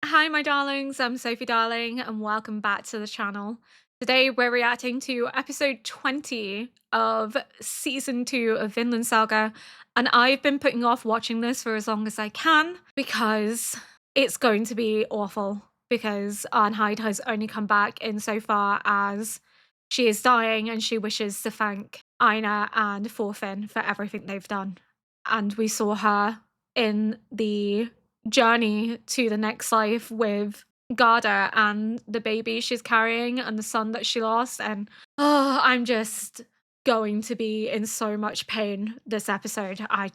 Hi, my darlings. I'm Sophie Darling, and welcome back to the channel. Today, we're reacting to episode 20 of season 2 of Vinland Saga, and I've been putting off watching this for as long as I can because it's going to be awful. Because Arnheid has only come back insofar as she is dying and she wishes to thank Ina and Thorfinn for everything they've done. And we saw her in the journey to the next life with Garda and the baby she's carrying and the son that she lost. And I'm just going to be in so much pain this episode. I'm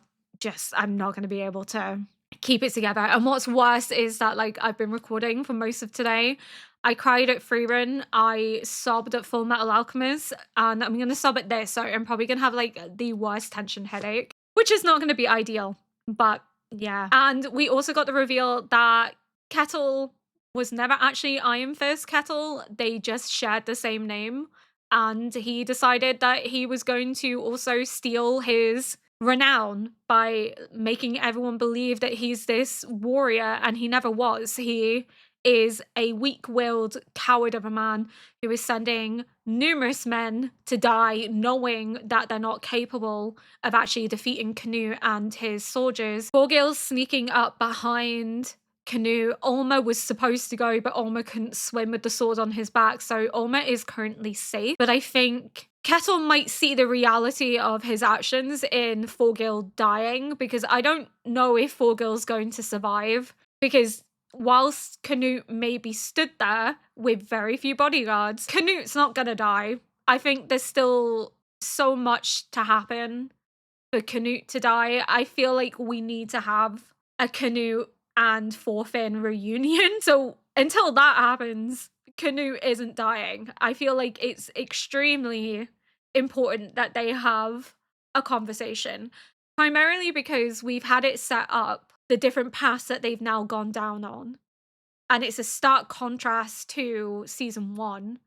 not going to be able to keep it together. And what's worse is that, like, I've been recording for most of today. I cried at Freerun. I sobbed at Full Metal Alchemist, and I'm gonna sob at this. So I'm probably gonna have like the worst tension headache, which is not gonna be ideal. But yeah. And we also got the reveal that Ketil was never actually Iron Fist Ketil. They just shared the same name. And he decided that he was going to also steal his renown by making everyone believe that he's this warrior, and he never was. He is a weak-willed coward of a man who is sending numerous men to die, knowing that they're not capable of actually defeating Canute and his soldiers. Borgil's sneaking up behind Canute. Olma was supposed to go, but Olma couldn't swim with the sword on his back, so Olma is currently safe. But I think Ketil might see the reality of his actions in Thorgil dying, because I don't know if Thorgil's going to survive, because whilst Canute maybe stood there with very few bodyguards, Canute's not gonna die. I think there's still so much to happen for Canute to die. I feel like we need to have a Canute and Thorfinn reunion. So until that happens, Canute isn't dying. I feel like it's extremely important that they have a conversation, primarily because we've had it set up the different paths that they've now gone down on. And it's a stark contrast to season 1.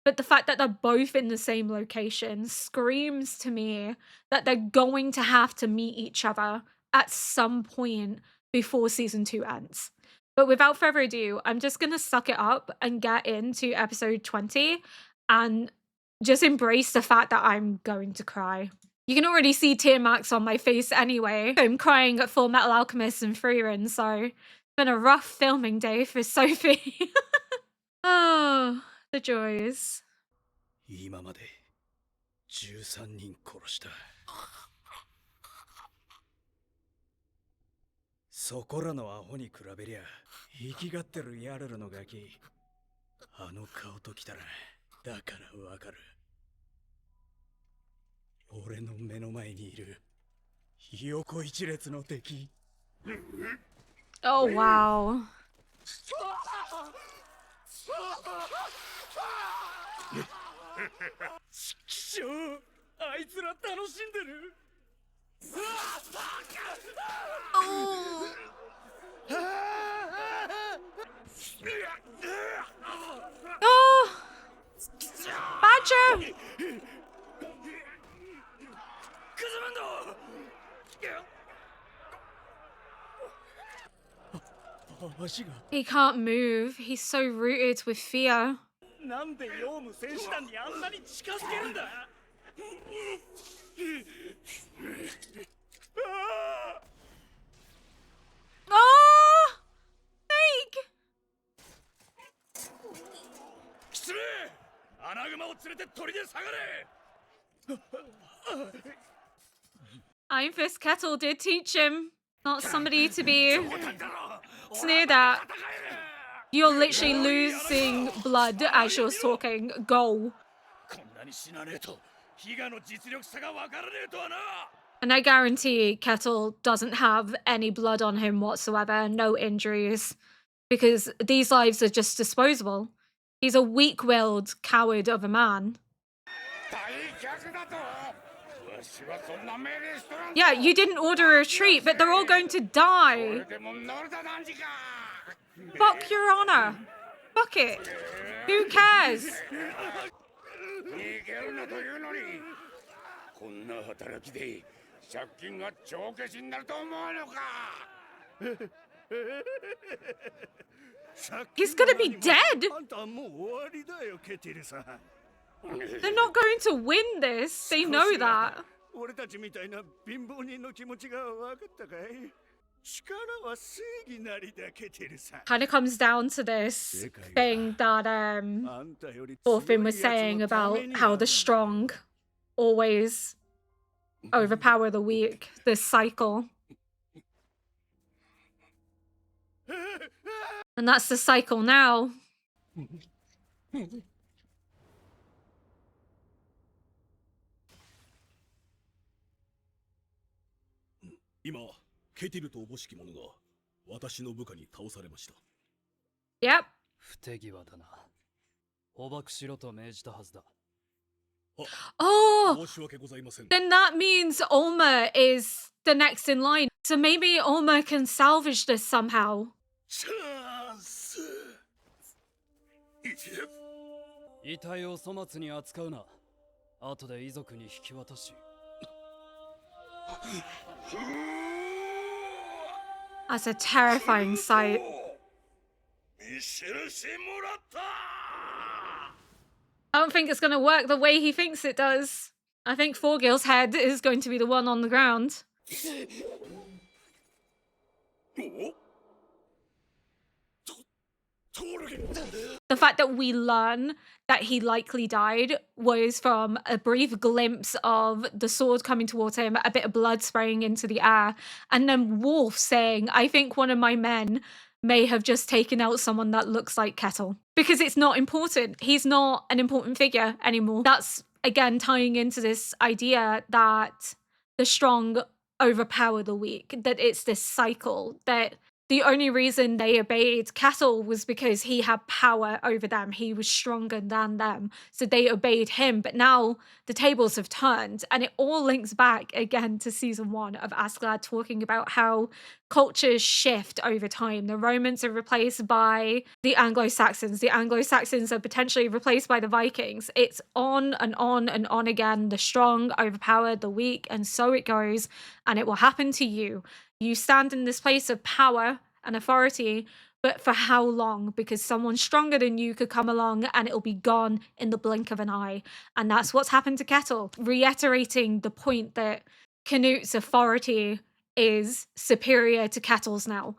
But the fact that they're both in the same location screams to me that they're going to have to meet each other at some point before season 2 ends. But without further ado, I'm just gonna suck it up and get into episode 20 and just embrace the fact that I'm going to cry. You can already see tear marks on my face anyway. I'm crying at Full Metal Alchemist and Freerun, so it's been a rough filming day for Sophie. Oh, the joys. 今まで13人殺した。そこらのアホに比べりゃ生きがってるやるのガキ。あの顔ときたらだからわかる。俺の目の前にいる横一列の敵。Oh, wow. ちくしょう、あいつら楽しんでる。Oh, Badger! クズマンド。足が。He can't move. He's so rooted with fear. なんでヨウム戦士団にあんなに近づけるんだ。Oh! Fake! キツネ、アナグマを連れて砦下がれ。Iron Fist Ketil did teach him not somebody to be sneered at. You're literally losing blood as you're talking. Go. And I guarantee Ketil doesn't have any blood on him whatsoever, no injuries, because these lives are just disposable. He's a weak-willed coward of a man. Yeah, you didn't order a retreat, but they're all going to die. Fuck your honor. Fuck it. Who cares? He's gonna be dead. あんたはもう終わりだよ、ケティルさん。 They're not going to win this. They know that. 俺たちみたいな貧乏人の気持ちが分かったかい？力は正義なりだ、ケティルさん。 Kind of comes down to this thing that あんたより強い Orphan was やつ saying のた about めに how the strong always overpower the weak. This cycle. And that's the cycle now. 今、ケティルとおぼしき者が私の部下に倒されました。Yep. 不手際だな。捕獲しろと命じたはずだ。Oh, 申し訳ございません。 then that means Ulma is the next in line. So maybe Ulma can salvage this somehow. チャンス。遺体を粗末に扱うな。後で遺族に引き渡し。That's a terrifying sight. 見知らせもらった。 I don't think it's going to work the way he thinks it does. I think Forgill's head is going to be the one on the ground. The fact that we learn that he likely died was from a brief glimpse of the sword coming towards him, a bit of blood spraying into the air, and then Wolf saying, I think one of my men may have just taken out someone that looks like Ketil. Because it's not important. He's not an important figure anymore. That's, again, tying into this idea that the strong overpower the weak, that it's this cycle, that the only reason they obeyed Ketil was because he had power over them. He was stronger than them. So they obeyed him. But now the tables have turned. And it all links back again to season 1 of Asgard, talking about how cultures shift over time. The Romans are replaced by the Anglo-Saxons. The Anglo-Saxons are potentially replaced by the Vikings. It's on and on and on again. The strong overpower the weak. And so it goes. And it will happen to you. You stand in this place of power and authority, but for how long? Because someone stronger than you could come along and it'll be gone in the blink of an eye. And that's what's happened to Ketil, reiterating the point that Canut's authority is superior to Ketil's now.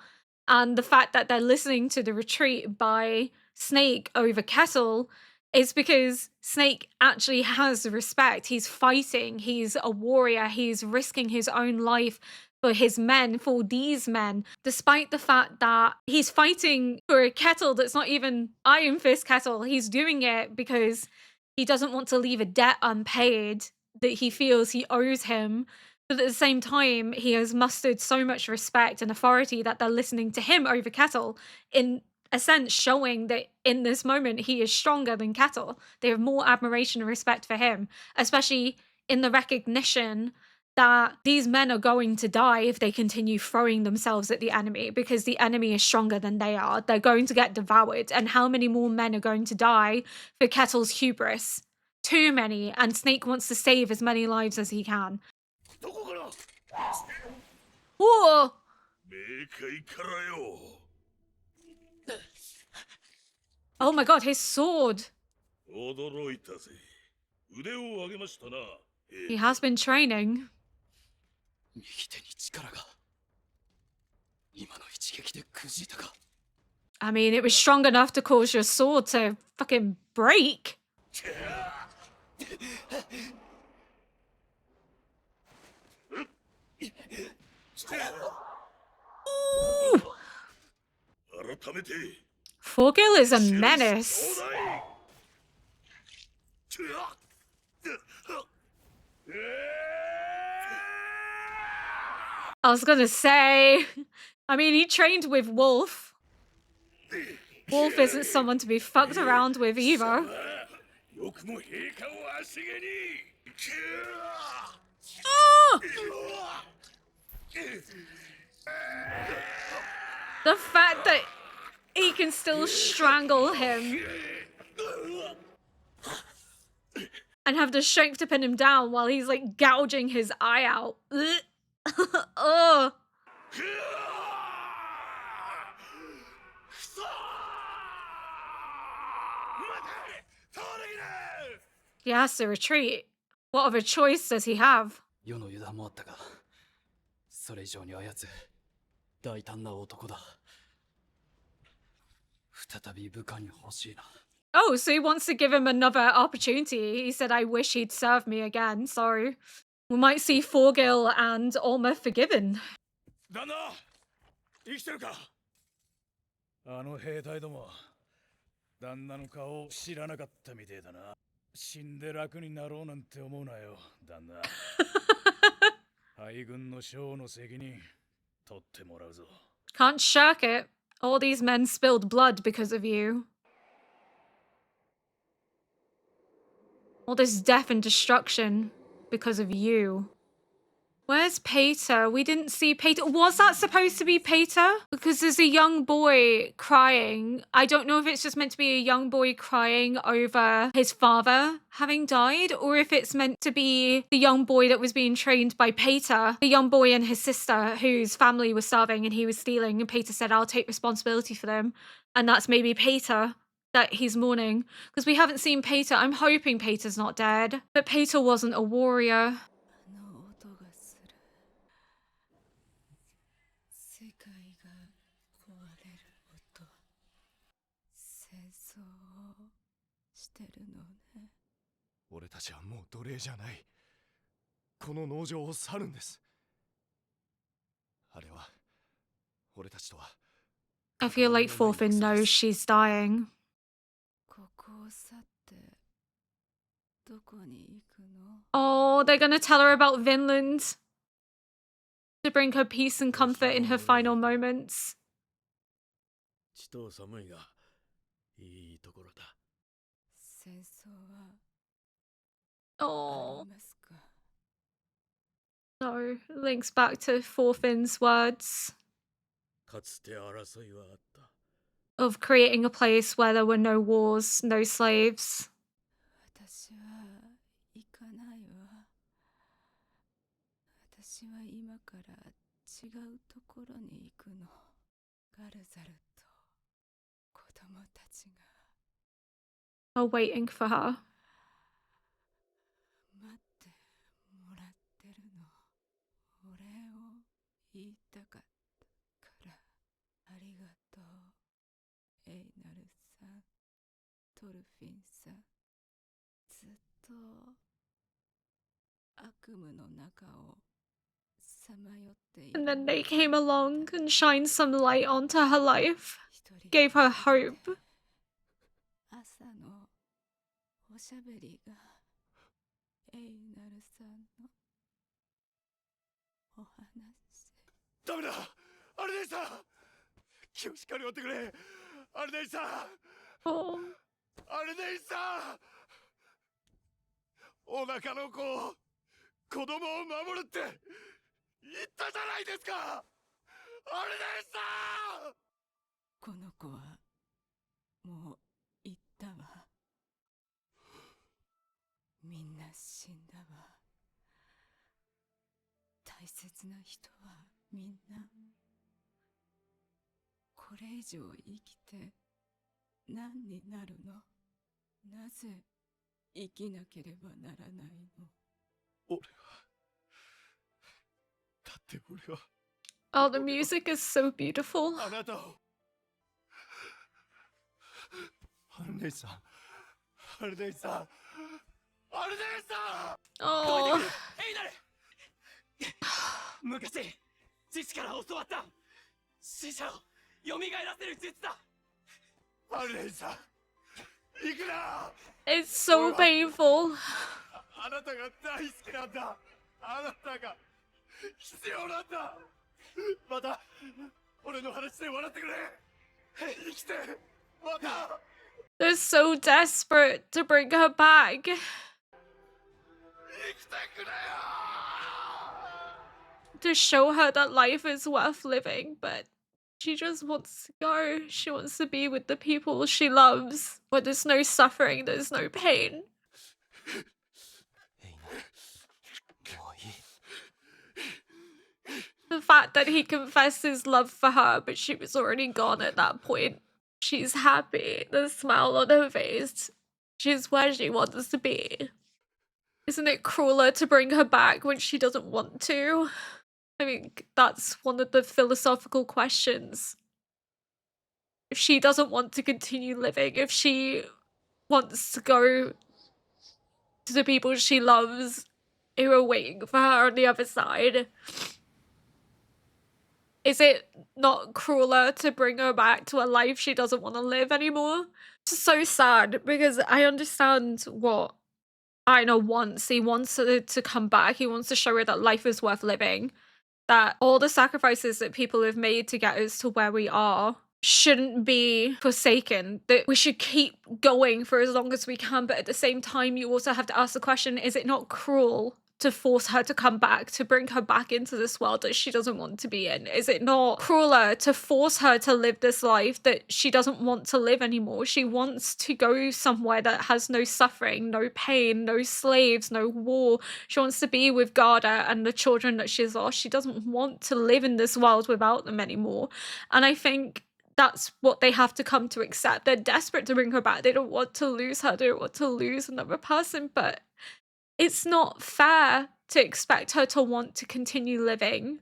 And the fact that they're listening to the retreat by Snake over Ketil is because Snake actually has respect. He's fighting, he's a warrior, he's risking his own life for his men, for these men, despite the fact that he's fighting for a Ketil that's not even Iron Fist Ketil. He's doing it because he doesn't want to leave a debt unpaid that he feels he owes him. But at the same time, he has mustered so much respect and authority that they're listening to him over Ketil, in a sense showing that in this moment he is stronger than Ketil. They have more admiration and respect for him, especially in the recognition that these men are going to die if they continue throwing themselves at the enemy, because the enemy is stronger than they are. They're going to get devoured. And how many more men are going to die for Ketil's hubris? Too many. And Snake wants to save as many lives as he can. Whoa! Oh my god, his sword! He has been training. 右手に力が。今の一撃でくじいたか。I mean, it was strong enough to cause your sword to fucking break. Ooh. Forgill is a menace. I was gonna say, I mean, he trained with Wolf. Wolf isn't someone to be fucked around with either. Oh! The fact that he can still strangle him and have the strength to pin him down while he's like gouging his eye out. Oh. He has to retreat. What other choice does he have? 世の油断もあったが、それ以上にあやつ大胆な男だ。再び部下に欲しいな。 Oh, so he wants to give him another opportunity. He said, I wish he'd serve me again, so we might see Forgil and Olma forgiven. 旦那生きてるか。あの兵隊ども旦那の顔を知らなかったみてえだな。死んで楽になろうなんて思うなよ旦那。敗軍の将の責任取ってもらうぞ。 Can't shirk it. All these men spilled blood because of you. All this death and destruction because of you. Where's Peter? We didn't see Peter. Was that supposed to be Peter? Because there's a young boy crying. I don't know if it's just meant to be a young boy crying over his father having died, or if it's meant to be the young boy that was being trained by Peter, the young boy and his sister whose family was starving and he was stealing, and Peter said, I'll take responsibility for them. And that's maybe Peter that he's mourning. Because we haven't seen Peter. I'm hoping Peter's not dead. But Peter wasn't a warrior. 世界が壊れる音、戦争をしてるのね。俺たちはもう奴隷じゃない。この農場を去るんです。あれは俺たちとは。 I feel like Thorfinn knows she's dying. ここを去ってどこに行くの？ Oh, they're gonna tell her about Vinland to bring her peace and comfort in her final moments. ちと寒いがいいところだ。戦争は Oh, ありますか？ no. Links back to Thorfinn's words かつて争いはあった。 of creating a place where there were no wars, no slaves. 私は行かないわ。私は今から違うところに行くの。ガルザルと子供たちが Are waiting for her. 待ってもらってるの。お礼を言いたかったからありがとう。エイナルさん、トルフィンさん、ずっと悪夢の中をさまよっている。 And then they came along and shined some light onto her life, 一人 gave her hope. 朝のおしゃべりがエイナルさんのお話。ダメだ。アルネイさん、気をしっかり追ってくれ。アルネイさん、 Oh, アルネイさん、お腹の子を子供を守るって言ったじゃないですか。アルネイさん。この子はもう行ったわ。みんな死んだわ。大切な人はみんな。これ以上生きて何になるの？なぜ生きなければならないの？俺は、だって俺は oh, the music is so beautiful. あなたを。アルネイさん、アルネイさん、アルネイさん。 Oh, エイナル昔父から教わった死者を蘇らせる術だ。アルネイさん、行くな。 it's so painful. あなたが大好きなんだ。あなたが必要なんだ。また俺の話で笑ってくれ。生きてまた。 They're so desperate to bring her back. 生きてくれよ。 To show her that life is worth living, but she just wants to go. She wants to be with the people she loves, where there's no suffering, there's no pain. エイナル、もういい。 The fact that he confessed his love for her, but she was already gone at that point. She's happy, the smile on her face. She's where she wants to be. Isn't it crueler to bring her back when she doesn't want to? I think that's one of the philosophical questions. If she doesn't want to continue living, if she wants to go to the people she loves who are waiting for her on the other side, is it not crueler to bring her back to a life she doesn't want to live anymore? It's so sad because I understand what Aina wants. He wants her to come back. He wants to show her that life is worth living, that all the sacrifices that people have made to get us to where we are shouldn't be forsaken, that we should keep going for as long as we can. But at the same time, you also have to ask the question, is it not cruel to force her to come back, to bring her back into this world that she doesn't want to be in? Is it not crueler to force her to live this life that she doesn't want to live anymore? She wants to go somewhere that has no suffering, no pain, no slaves, no war. She wants to be with Garda and the children that she's lost. She doesn't want to live in this world without them anymore. And I think that's what they have to come to accept. They're desperate to bring her back. They don't want to lose her. They don't want to lose another person, but it's not fair to expect her to want to continue living,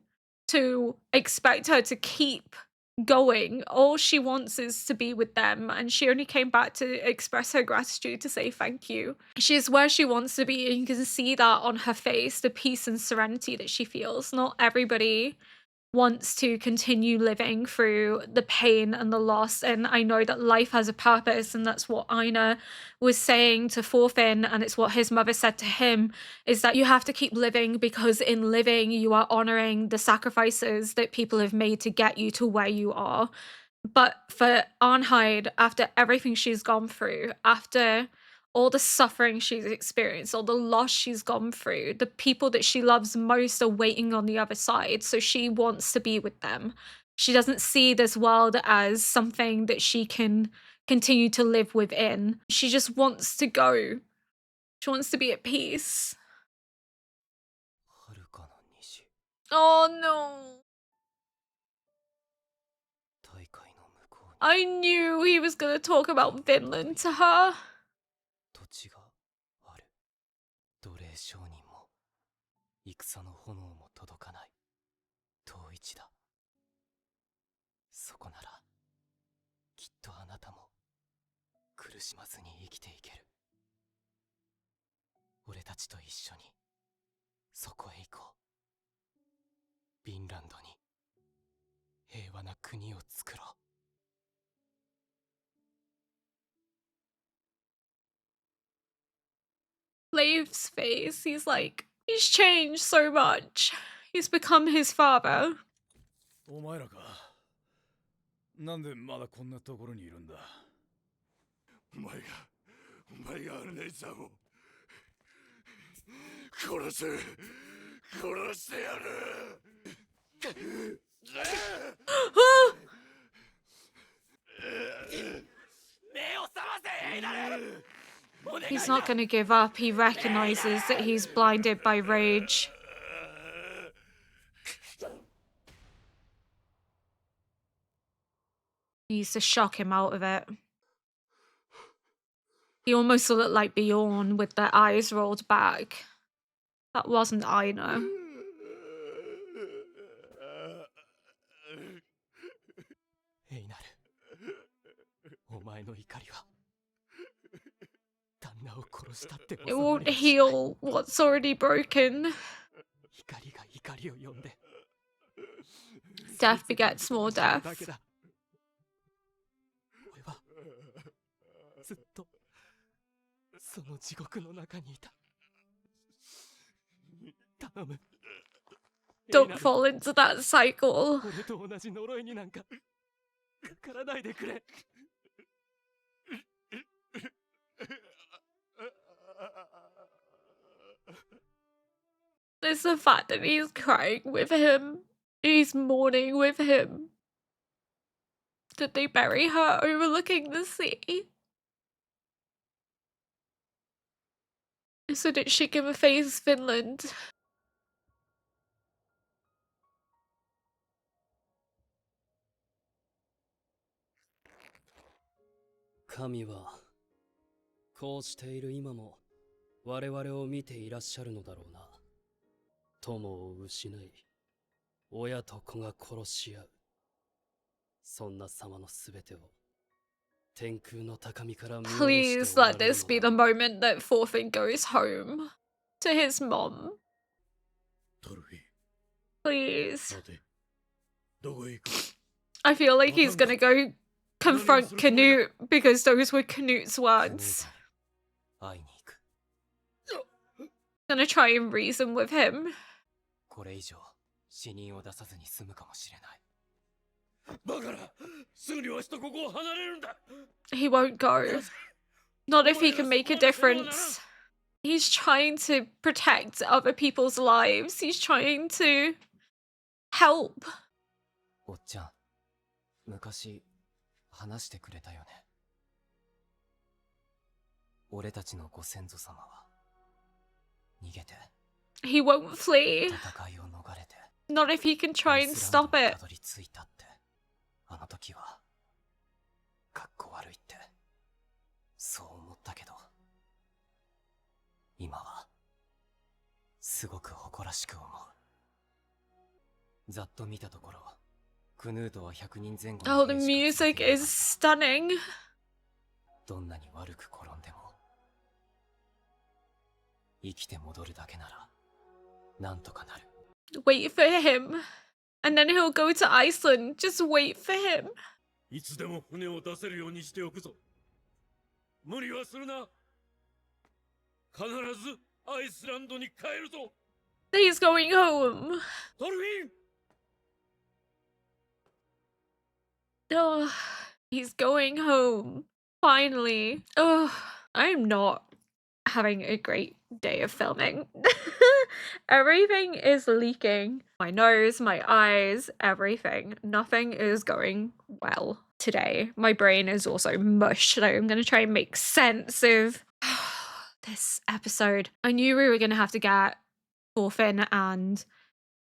to expect her to keep going. All she wants is to be with them, and she only came back to express her gratitude, to say thank you. She's where she wants to be, and you can see that on her face, the peace and serenity that she feels. Not everybody wants to continue living through the pain and the loss, and I know that life has a purpose, and that's what Aina was saying to Thorfinn, and it's what his mother said to him, is that you have to keep living, because in living you are honoring the sacrifices that people have made to get you to where you are. But for Arnheid, after everything she's gone through, after all the suffering she's experienced, all the loss she's gone through, the people that she loves most are waiting on the other side. So she wants to be with them. She doesn't see this world as something that she can continue to live within. She just wants to go. She wants to be at peace. Oh no. I knew he was going to talk about Vinland to her. 土地がある。奴隷商人も戦の炎も届かない遠い地だ。そこならきっとあなたも苦しまずに生きていける。俺たちと一緒にそこへ行こう。ヴィンランドに平和な国を作ろう。Leif's face, he's like, he's changed so much. He's become his father. お前らか。なんでまだこんなところにいるんだ。お前がアルネイさんを殺してやる。目を覚ませ、エイナル。 He's not going to give up. He recognizes that he's blinded by rage. He needs to shock him out of it. He almost looked like Bjorn with their eyes rolled back. That wasn't Aina. エイナル、お前の怒りは It won't heal what's already broken. Death begets more death. Don't fall into that cycle. It's the fact that he's crying with him. He's mourning with him. Did they bury her overlooking the sea? So did she give a face Finland? 神はこうしている今も我々を見ていらっしゃるのだろうな。友を失い、親と子が殺し合う。そんな様のすべてを天空の高みから見下ろして Please おら let れる this の be だ the moment that Thorfinn goes home to his mom. トルフィン Please. 待てどこへ行く I feel like he's gonna go confront Canute because those were Canute's クヌー words. トに会いに行く。 Gonna try and reason with him. これ以上死人を出さずに済むかもしれない。バカなすぐにわしとここを離れるんだ He won't go. Not if he can make a difference. He's trying to protect other people's lives. He's trying to help. おっちゃん、昔話してくれたよね。俺たちのご先祖様は逃げて He won't flee. 戦いを逃れて Not if he can ア try イ and スラン stop ドに it. たどり着いたって。あの時はかっこ悪いってそう思ったけど、今はすごく誇らしく思う。ざっと見たところ、クヌートは100人前後の Oh, the 兵士がつい music ていなか is った。 stunning. どんなに悪く転んでも生きて戻るだけならなんとかなる。 Wait for him. And then he'll go to Iceland. Just wait for him. いつでも船を出せるようにしておくぞ無理はするな必ずアイスランドに帰るぞ He's going home. トルフィン Oh, he's going home. Finally. Oh, I'm not having a great day of filming. Everything is leaking. My nose, my eyes, everything. Nothing is going well today. My brain is also mush, so I'm going to try and make sense of this episode. I knew we were going to have to get Thorfinn and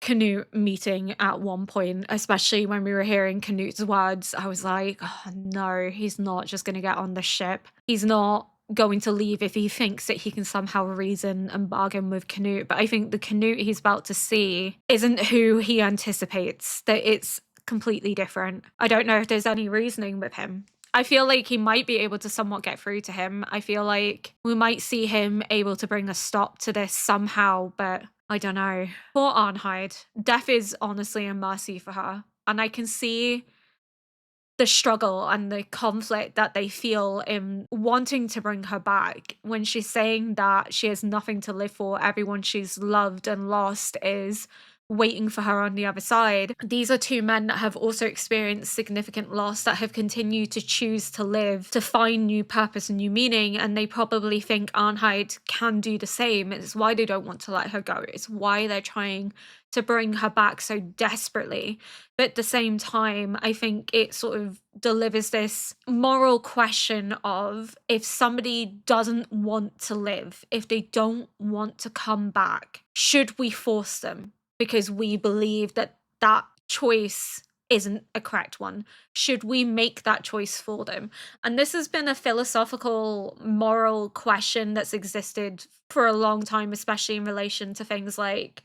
Canute meeting at one point, especially when we were hearing Canute's words. I was like, oh no, he's not just going to get on the ship. He's not going to leave if he thinks that he can somehow reason and bargain with Canute. But I think the Canute he's about to see isn't who he anticipates, that it's completely different. I don't know if there's any reasoning with him. I feel like he might be able to somewhat get through to him. I feel like we might see him able to bring a stop to this somehow, but I don't know. Poor Arnheid. Death is honestly a mercy for her. And I can see the struggle and the conflict that they feel in wanting to bring her back when she's saying that she has nothing to live for. Everyone she's loved and lost is waiting for her on the other side. These are two men that have also experienced significant loss, that have continued to choose to live, to find new purpose and new meaning, and they probably think Arnheid can do the same. It's why they don't want to let her go. It's why they're trying to bring her back so desperately. But at the same time, I think it sort of delivers this moral question of, if somebody doesn't want to live, if they don't want to come back, should we force them? Because we believe that that choice isn't a correct one. Should we make that choice for them? And this has been a philosophical, moral question that's existed for a long time, especially in relation to things like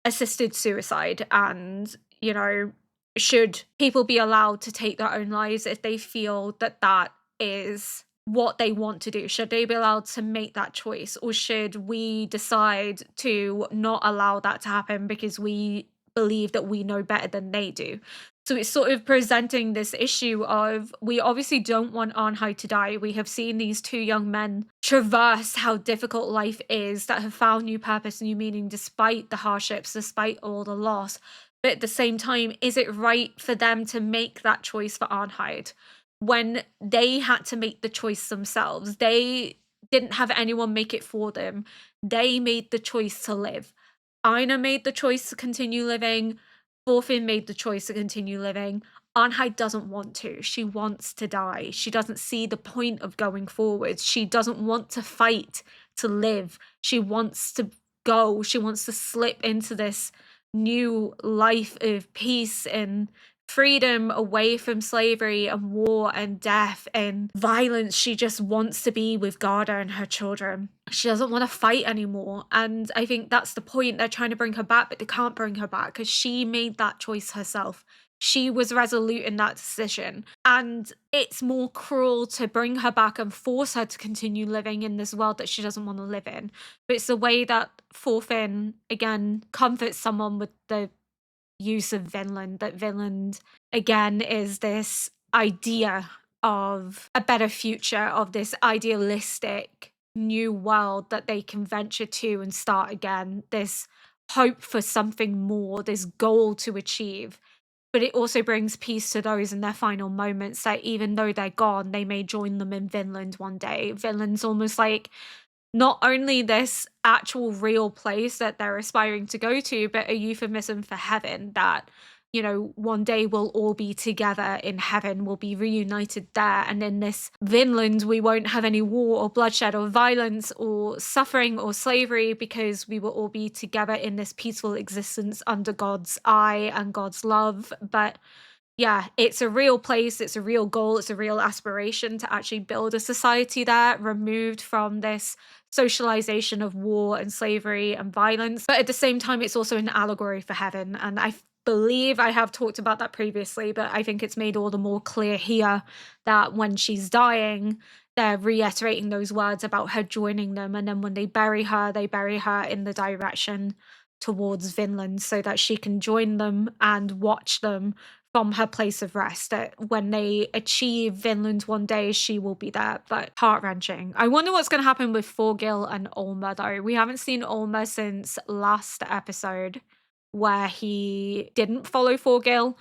assisted suicide and, you know, should people be allowed to take their own lives if they feel that that is what they want to do? Should they be allowed to make that choice, or should we decide to not allow that to happen because we believe that we know better than they do? So it's sort of presenting this issue of, we obviously don't want Arnheid to die. We have seen these two young men traverse how difficult life is, that have found new purpose, new meaning, despite the hardships, despite all the loss. But at the same time, is it right for them to make that choice for Arnheid when they had to make the choice themselves? They didn't have anyone make it for them. They made the choice to live. Aina made the choice to continue living. Thorfinn made the choice to continue living. Arnheid doesn't want to. She wants to die. She doesn't see the point of going forward. She doesn't want to fight to live. She wants to go. She wants to slip into this new life of peace and freedom away from slavery and war and death and violence. She just wants to be with Garda and her children. She doesn't want to fight anymore. And I think that's the point. They're trying to bring her back, but they can't bring her back because she made that choice herself. She was resolute in that decision. And it's more cruel to bring her back and force her to continue living in this world that she doesn't want to live in. But it's the way that Thorfinn, again, comforts someone with the use of Vinland, that Vinland, again, is this idea of a better future, of this idealistic new world that they can venture to and start again, this hope for something more, this goal to achieve. But it also brings peace to those in their final moments that even though they're gone, they may join them in Vinland one day. Vinland's almost like not only this actual real place that they're aspiring to go to, but a euphemism for heaven that, you know, one day we'll all be together in heaven, we'll be reunited there. And in this Vinland, we won't have any war or bloodshed or violence or suffering or slavery because we will all be together in this peaceful existence under God's eye and God's love. But yeah, it's a real place, it's a real goal, it's a real aspiration to actually build a society there, removed from this socialization of war and slavery and violence. But at the same time, it's also an allegory for heaven. And I believe I have talked about that previously, but I think it's made all the more clear here that when she's dying, they're reiterating those words about her joining them. And then when they bury her in the direction towards Vinland so that she can join them and watch them from her place of rest. That when they achieve Vinland one day, she will be there. But heart-wrenching. I wonder what's going to happen with Thorgil and Olma, though. We haven't seen Olma since last episode where he didn't follow Thorgil.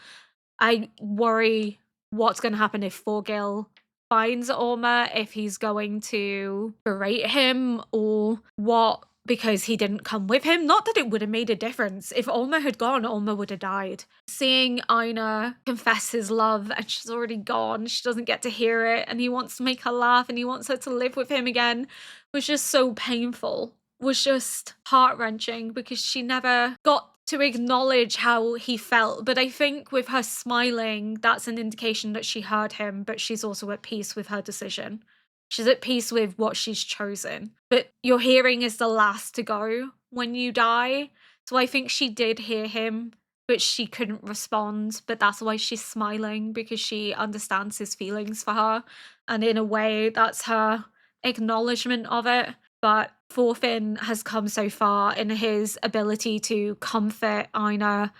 I worry what's going to happen if Thorgil finds Olma, if he's going to berate him or what, because he didn't come with him. Not that it would have made a difference. If Olma had gone, Olma would have died. Seeing Einar confess his love and she's already gone, she doesn't get to hear it, and he wants to make her laugh and he wants her to live with him again, was just so painful. Was just heart-wrenching because she never got to acknowledge how he felt. But I think with her smiling, that's an indication that she heard him, but she's also at peace with her decision. She's at peace with what she's chosen. But your hearing is the last to go when you die. So I think she did hear him, but she couldn't respond. But that's why she's smiling, because she understands his feelings for her. And in a way, that's her acknowledgement of it. But Thorfinn has come so far in his ability to comfort Einar,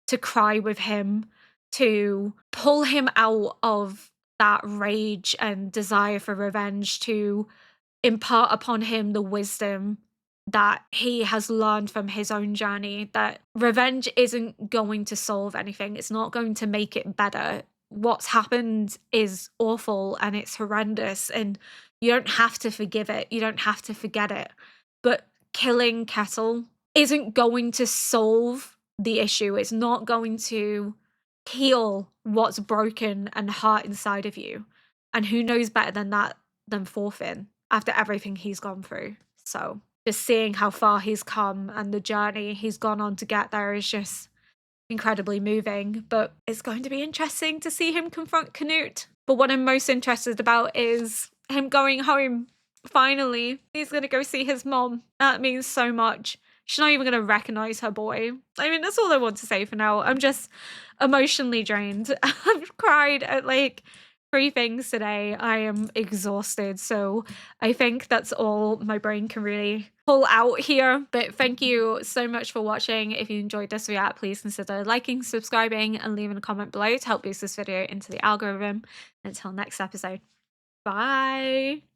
to cry with him, to pull him out of that rage and desire for revenge, to impart upon him the wisdom that he has learned from his own journey, that revenge isn't going to solve anything. It's not going to make it better. What's happened is awful and it's horrendous, and you don't have to forgive it. You don't have to forget it. But killing Ketil isn't going to solve the issue. It's not going to heal what's broken and hurt inside of you. And who knows better than that than Thorfinn after everything he's gone through. So just seeing how far he's come and the journey he's gone on to get there is just incredibly moving. But it's going to be interesting to see him confront Canute. But what I'm most interested about is him going home. Finally, he's going to go see his mom. That means so much. She's not even going to recognize her boy. I mean, that's all I want to say for now. I'm just emotionally drained. I've cried at like 3 things today. I am exhausted. So I think that's all my brain can really pull out here. But thank you so much for watching. If you enjoyed this react, please consider liking, subscribing, and leaving a comment below to help boost this video into the algorithm. Until next episode. Bye.